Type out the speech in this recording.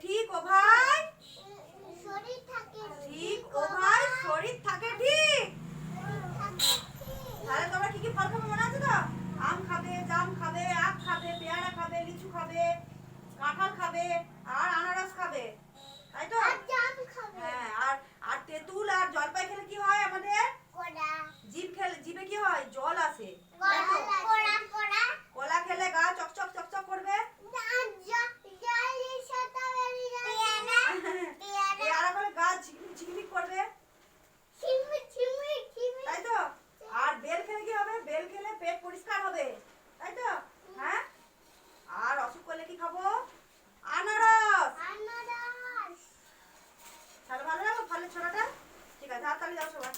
ঠিক ও ভাই শরীর থাকে ঠিক ও ভাই শরীর থাকে ঠিক। তাহলে তোমরা কি কি ফল খাবে মনে আছে তো? আম খাবে, জাম খাবে, আখ খাবে, পেয়ারা খাবে, লিচু খাবে, কাঁঠাল খাবে আর আনারস খাবে, তাই তো? আর জাম খাবে। হ্যাঁ, আর আর তেঁতুল আর জলপাই খেলে কি হয় আমাদের? কোড়া জিভে কি হয়? জল আসে। কোড়া কোড়া কলা খেলে গা চকচক চকচক করবে। জলের সাথে বেরিয়ে পেয়ারা খেলে গা ঝিকমিক ঝিকমিক করবে, তাই তো? আর বেল খেলে কি হবে? বেল খেলে পেট পরিষ্কার হবে, তাই তো? হ্যাঁ, আর অসুখ করলে কি খাবো? আনারস। তাহলে ভালো লাগলো ফলের ছড়াটা? ঠিক আছে, হাততালি দাও সবাই।